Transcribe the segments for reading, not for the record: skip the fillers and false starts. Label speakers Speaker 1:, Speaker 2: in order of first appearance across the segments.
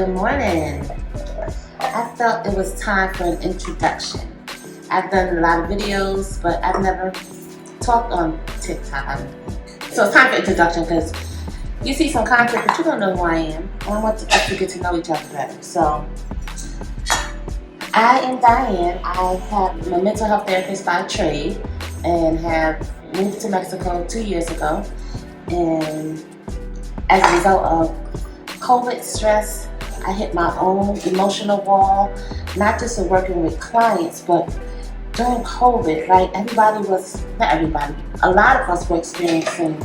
Speaker 1: Good morning. I felt it was time for an introduction. I've done a lot of videos, but I've never talked on TikTok. So it's time for introduction because you see some content, but you don't know who I am. I want to actually get to know each other better. So I am Diane. I have a mental health therapist by trade and have moved to Mexico 2 years ago. And as a result of COVID stress, I hit my own emotional wall, not just in working with clients, but during COVID, right? A lot of us were experiencing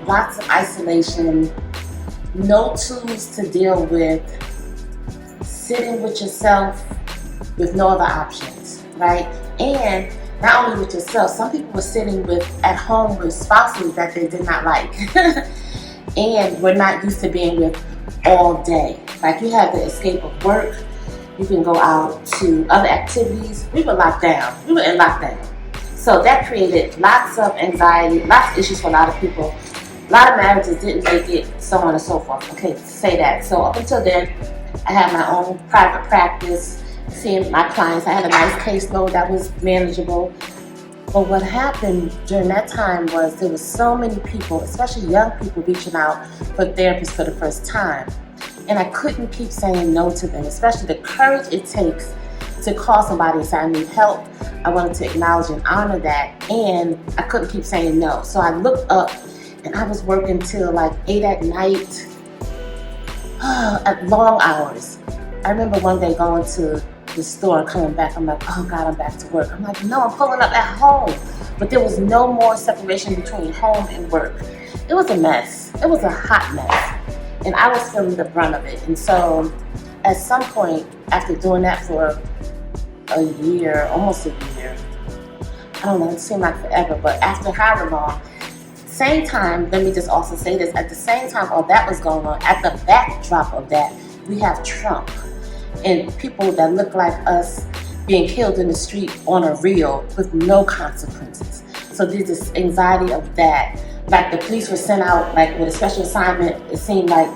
Speaker 1: lots of isolation, no tools to deal with sitting with yourself with no other options, right? And not only with yourself, some people were sitting at home with spouses that they did not like. And we're not used to being with all day. Like you have the escape of work, you can go out to other activities. We were locked down. We were in lockdown. So that created lots of anxiety, lots of issues for a lot of people. A lot of marriages didn't make it, so on and so forth. Okay, to say that. So up until then, I had my own private practice, seeing my clients. I had a nice caseload that was manageable. But what happened during that time was there were so many people, especially young people, reaching out for therapists for the first time. And I couldn't keep saying no to them, especially the courage it takes to call somebody and say, I need help. I wanted to acknowledge and honor that, and I couldn't keep saying no. So I looked up, and I was working till like 8 at night, at long hours. I remember one day going to the store and coming back, I'm like, oh God, I'm back to work. I'm like, no, I'm pulling up at home. But there was no more separation between home and work. It was a mess. It was a hot mess. And I was feeling the brunt of it. And so at some point, after doing that for a year, almost a year, I don't know, it seemed like forever, but after however long, same time, let me just also say this, at the same time all that was going on, at the backdrop of that, we have Trump. And people that look like us being killed in the street on a reel with no consequences. So there's this anxiety of that. Like the police were sent out like with a special assignment, it seemed like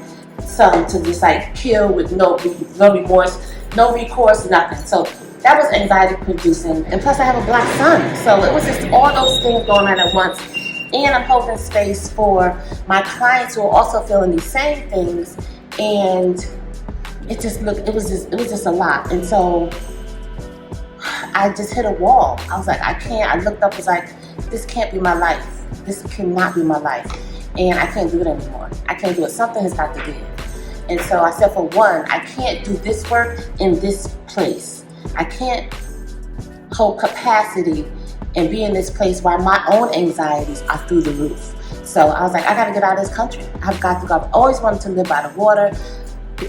Speaker 1: some to just like kill with no remorse, no recourse, nothing. So that was anxiety producing. And plus I have a black son. So it was just all those things going on at once. And I'm holding space for my clients who are also feeling these same things. And it was just a lot. And so I just hit a wall. I was like, I can't. I looked up, was like, this can't be my life. This cannot be my life. And I can't do it anymore. I can't do it. Something has got to give. And so I said, for one, I can't do this work in this place. I can't hold capacity and be in this place while my own anxieties are through the roof. So I was like, I got to get out of this country. I've got to go. I've always wanted to live by the water.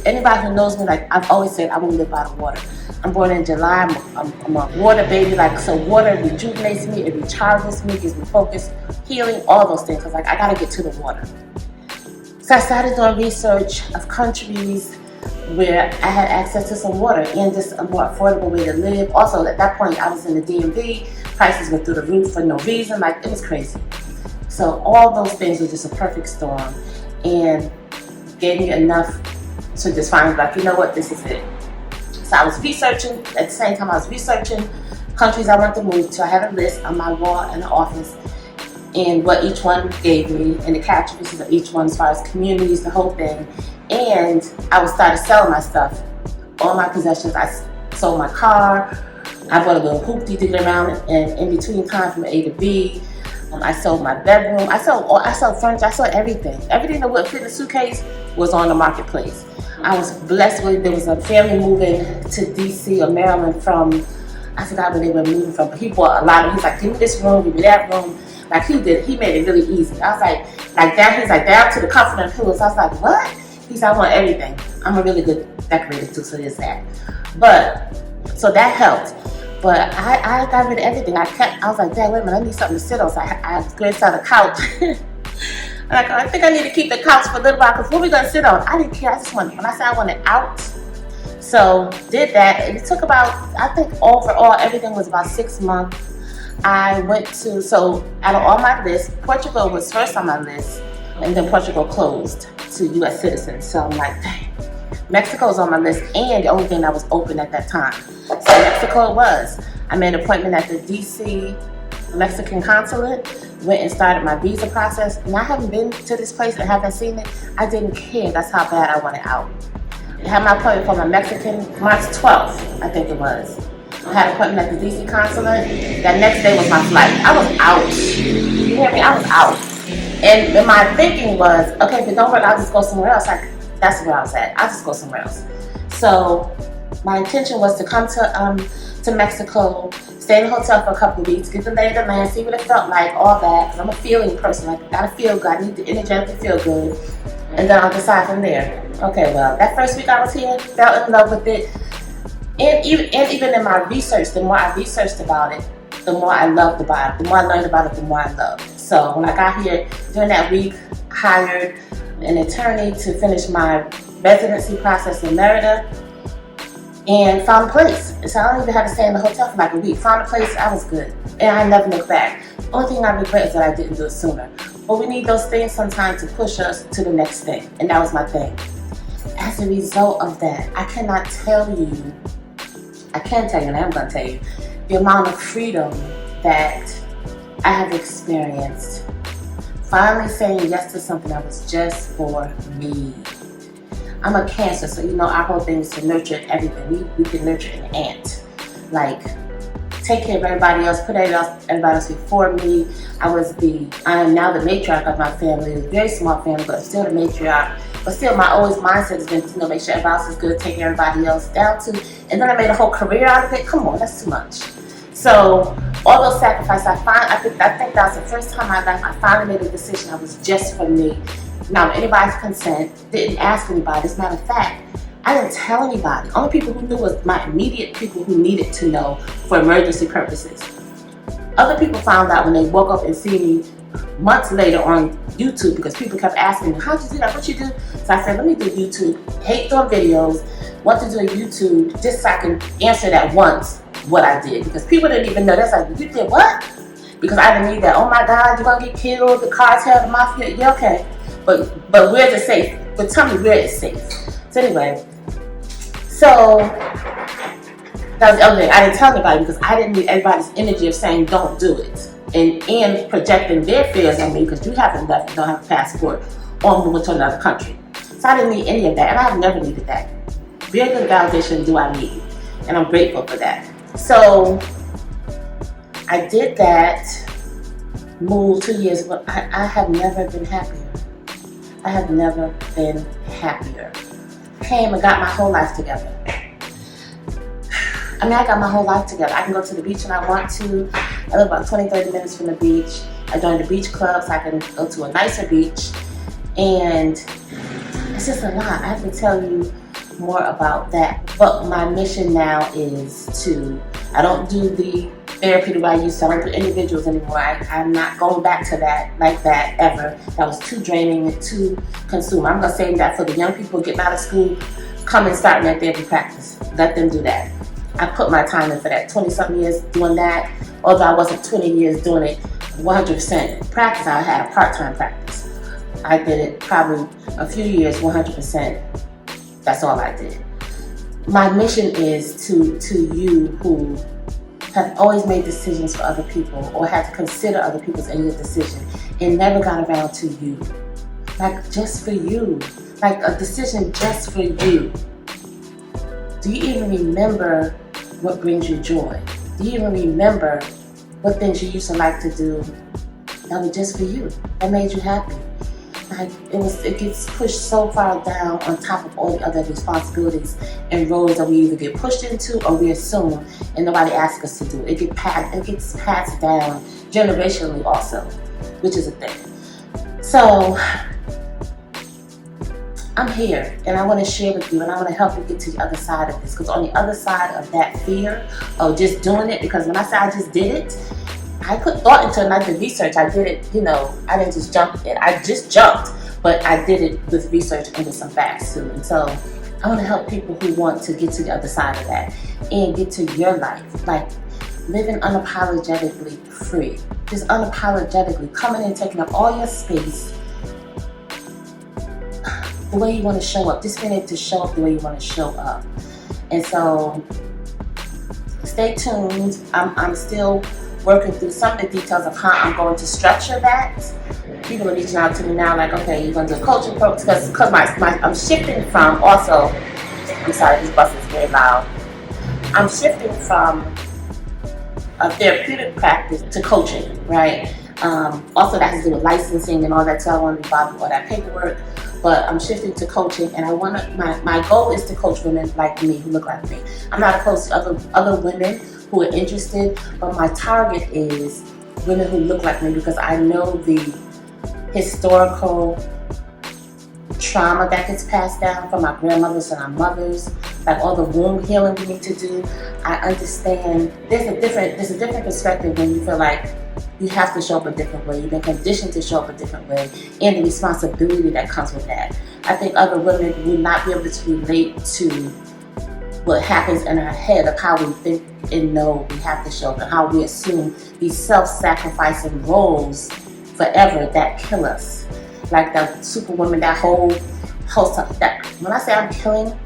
Speaker 1: Anybody who knows me, like I've always said, I want to live by the water. I'm born in July. I'm a water baby. Like, so water rejuvenates me, it recharges me, gives me focus, healing, all those things. I was like, I gotta get to the water. So I started doing research of countries where I had access to some water and just a more affordable way to live. Also, at that point, I was in the DMV. Prices were through the roof for no reason. Like, it was crazy. So all those things were just a perfect storm and gave me enough to just find, like, you know what, this is it. So I was researching, at the same time I was researching countries I wanted to move to. I had a list on my wall in the office and what each one gave me and the characteristics of each one as far as communities, the whole thing. And I would start selling my stuff, all my possessions. I sold my car, I bought a little hoopty to get around, and in between time from A to B, I sold my bedroom, I sold furniture, I sold everything. Everything that would fit in a suitcase was on the marketplace. I was blessed with, there was a family moving to DC or Maryland from, I forgot where they were moving from, but he bought a lot of, he's like, give me this room, give me that room. Like he made it really easy. I was like that, he's like, down to the comfort and pillows. I was like, what? He's like, I want everything. I'm a really good decorator too, so there's that. But, so that helped. But I got rid of everything. I was like, Dad, wait a minute, I need something to sit on. So I grabbed out the couch. Like, I think I need to keep the couch for a little while, because what are we going to sit on? I didn't care. I just wanted, when I said I wanted out, so did that. And it took about, I think overall, everything was about 6 months. I went to, so out of all my lists, Portugal was first on my list, and then Portugal closed to U.S. citizens. So I'm like, dang. Mexico was on my list, and the only thing that was open at that time. So Mexico it was. I made an appointment at the DC Mexican consulate, went and started my visa process, and I haven't been to this place and haven't seen it. I didn't care. That's how bad I wanted out. I had my appointment for my Mexican, March 12th, I think it was. I had an appointment at the DC consulate. That next day was my flight. I was out. You hear me? I was out. And my thinking was, okay, if it don't work, I'll just go somewhere else. Like, that's where I was at. I'll just go somewhere else. So my intention was to come to Mexico, stay in a hotel for a couple of weeks, get the lay of the land, see what it felt like, all that. Because I'm a feeling person. Like, I gotta feel good. I need to energetically feel good. And then I'll decide from there. Okay, well, that first week I was here, fell in love with it. And even in my research, the more I researched about it, the more I loved about it. The more I learned about it, the more I loved it. So when I got here, during that week, hired an attorney to finish my residency process in Merida and found a place. So I don't even have to stay in the hotel for like a week. Found a place, I was good. And I never looked back. The only thing I regret is that I didn't do it sooner. But we need those things sometimes to push us to the next thing. And that was my thing. As a result of that, I can tell you, and I'm going to tell you, the amount of freedom that I have experienced. Finally saying yes to something that was just for me. I'm a Cancer, so our whole thing is to nurture everything. We can nurture an ant. Like, take care of everybody else, put everybody else before me. I am now the matriarch of my family. It's a very small family, but still the matriarch. But still, my always mindset has been to make sure everybody else is good, take everybody else down to. And then I made a whole career out of it. Come on, that's too much. So all those sacrifices, I think that was the first time in my life I finally made a decision that was just for me. Now, anybody's consent, didn't ask anybody. As a matter of fact, I didn't tell anybody. Only people who knew was my immediate people who needed to know for emergency purposes. Other people found out when they woke up and see me months later on YouTube, because people kept asking me, how'd you do that? What you do? So I said, let me do YouTube. Hate doing videos. Want to do YouTube just so I can answer that once what I did. Because people didn't even know. That's like, you did what? Because I didn't need that. Oh my God, you're going to get killed. The cartel, the mafia. Yeah, okay. But where's it safe? But tell me where it's safe. So anyway, so that was the other thing. I didn't tell anybody because I didn't need everybody's energy of saying don't do it. And projecting their fears on me because you haven't left and don't have a passport or moving to another country. So I didn't need any of that, and I've never needed that. Very good validation do I need, and I'm grateful for that. So I did that, moved 2 years, but I have never been happier. I have never been happier. Came and got my whole life together. I got my whole life together. I can go to the beach when I want to. I live about 20-30 minutes from the beach. I joined the beach club so I can go to a nicer beach. And it's just a lot. I have to tell you more about that. But my mission now is I don't do the therapy the way I used to. I don't do individuals anymore. I'm not going back to that like that ever. That was too draining and too consuming. I'm going to save that for the young people getting out of school, come and start their therapy practice. Let them do that. I put my time in for that, 20-something years doing that. Although I wasn't 20 years doing it 100% practice, I had a part-time practice. I did it probably a few years, 100%. That's all I did. My mission is to you who have always made decisions for other people or had to consider other people's in your decision and never got around to you. Like just for you. Like a decision just for you. Do you even remember what brings you joy? Do you even remember what things you used to like to do that were just for you, that made you happy? Like it gets pushed so far down on top of all the other responsibilities and roles that we either get pushed into or we assume and nobody asks us to do. It gets passed down generationally also, which is a thing. So I'm here and I want to share with you and I want to help you get to the other side of this, because on the other side of that fear of just doing it, because when I say I just did it, I put thought into it and I did research. I did it, I didn't just jump in. I just jumped, but I did it with research and with some facts too. And so I want to help people who want to get to the other side of that and get to your life, like living unapologetically free. Just unapologetically coming in, taking up all your space, the way you want to show up, just being able to show up the way you want to show up. And so stay tuned. I'm still working through some of the details of how I'm going to structure that. People are reaching out to me now like, okay, you're going to do a coaching program, because I'm shifting from also, I'm sorry, this bus is very loud. I'm shifting from a therapeutic practice to coaching, right? Also that has to do with licensing and all that, so I want to be involved with all that paperwork. But I'm shifting to coaching, and my goal is to coach women like me, who look like me. I'm not opposed to other women who are interested, but my target is women who look like me, because I know the historical trauma that gets passed down from our grandmothers and our mothers, like all the womb healing we need to do. I understand there's a different perspective when you feel like you have to show up a different way. You've been conditioned to show up a different way, and the responsibility that comes with that. I think other women will not be able to relate to what happens in our head of how we think and know we have to show up, and how we assume these self-sacrificing roles forever that kill us. Like the superwoman, that whole that when I say I'm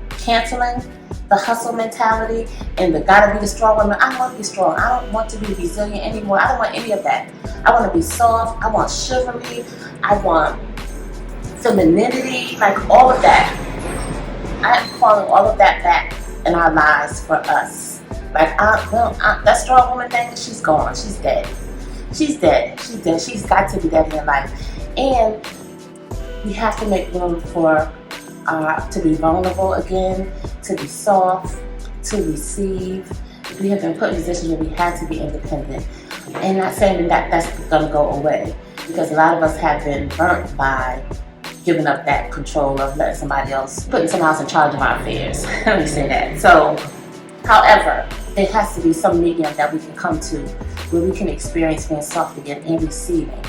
Speaker 1: canceling the hustle mentality and the gotta be the strong woman. I don't want to be strong. I don't want to be resilient anymore. I don't want any of that. I want to be soft. I want chivalry. I want femininity, like all of that. I am calling all of that back in our lives for us. Like, that strong woman thing, she's gone. She's dead. She's dead. She's dead. She's got to be dead in your life. And we have to make room for to be vulnerable again, to be soft, to receive. We have been put in positions where we had to be independent. And not saying that that's going to go away, because a lot of us have been burnt by giving up that control of letting somebody else, putting someone else in charge of our affairs. Let me say that. So, however, there has to be some medium that we can come to where we can experience being soft again and receiving.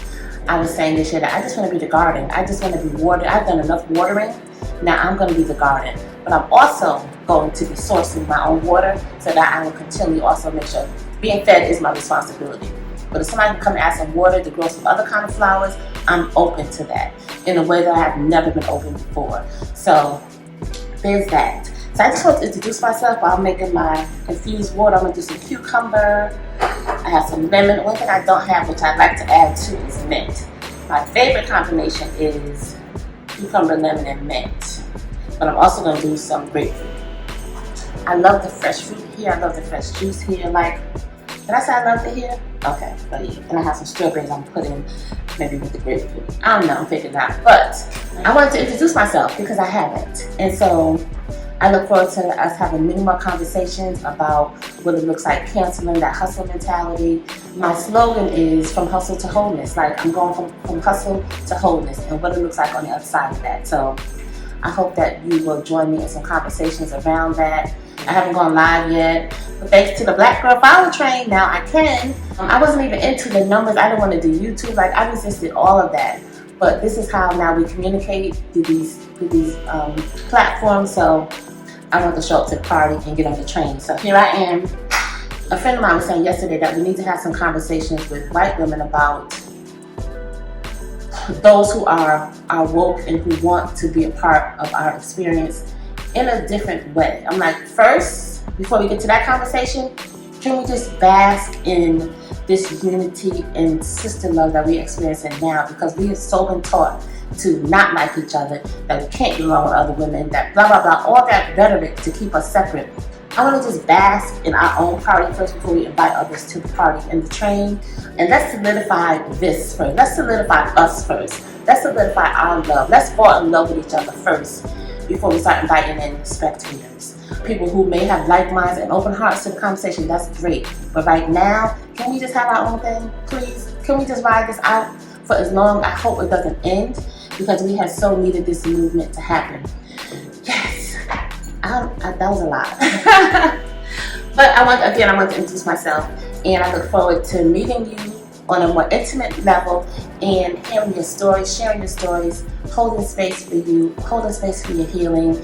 Speaker 1: I was saying this year that I just want to be the garden. I just want to be watered. I've done enough watering. Now I'm going to be the garden. But I'm also going to be sourcing my own water so that I will continue also make sure being fed is my responsibility. But if somebody can come and add some water to grow some other kind of flowers, I'm open to that in a way that I have never been open before. So there's that. So I just want to introduce myself while I'm making my infused water. I'm going to do some cucumber. I have some lemon. One thing I don't have, which I'd like to add to, is mint. My favorite combination is cucumber, lemon, and mint. But I'm also going to do some grapefruit. I love the fresh fruit here. I love the fresh juice here. Like, did I say I loved it here? Okay, but yeah. And I have some strawberries I'm putting maybe with the grapefruit. I don't know, I'm figuring it out. But I wanted to introduce myself because I haven't. And so I look forward to us having many more conversations about what it looks like canceling that hustle mentality. My slogan is from hustle to wholeness. Like, I'm going from hustle to wholeness and what it looks like on the other side of that. So I hope that you will join me in some conversations around that. I haven't gone live yet, but thanks to the Black Girl Follower Train, now I can. I wasn't even into the numbers. I didn't want to do YouTube. Like, I resisted all of that. But this is how now we communicate through these platforms. So I want to show up to the party and get on the train. So here I am. A friend of mine was saying yesterday that we need to have some conversations with white women about those who are woke and who want to be a part of our experience in a different way. I'm like, first, before we get to that conversation, can we just bask in this unity and sister love that we're experiencing now? Because we have so been taught to not like each other, that we can't get along with other women, that blah, blah, blah, all that rhetoric to keep us separate. I want to just bask in our own party first before we invite others to the party and the train. And let's solidify this first. Let's solidify us first. Let's solidify our love. Let's fall in love with each other first before we start inviting in spectators. People who may have like minds and open hearts to the conversation, that's great. But right now, can we just have our own thing, please? Can we just ride this out for as long? I hope it doesn't end, because we have so needed this movement to happen. Yes, that was a lot. But I want to introduce myself, and I look forward to meeting you on a more intimate level and hearing your stories, sharing your stories, holding space for you, holding space for your healing,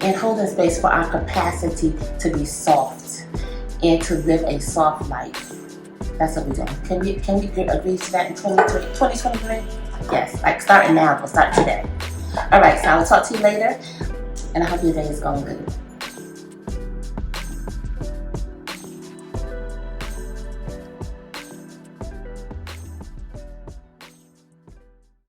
Speaker 1: and holding space for our capacity to be soft and to live a soft life. That's what we're doing. Can we agree to that in 2023? Yes, like starting now, we'll start today. All right, so I'll talk to you later, and I hope your day is going good.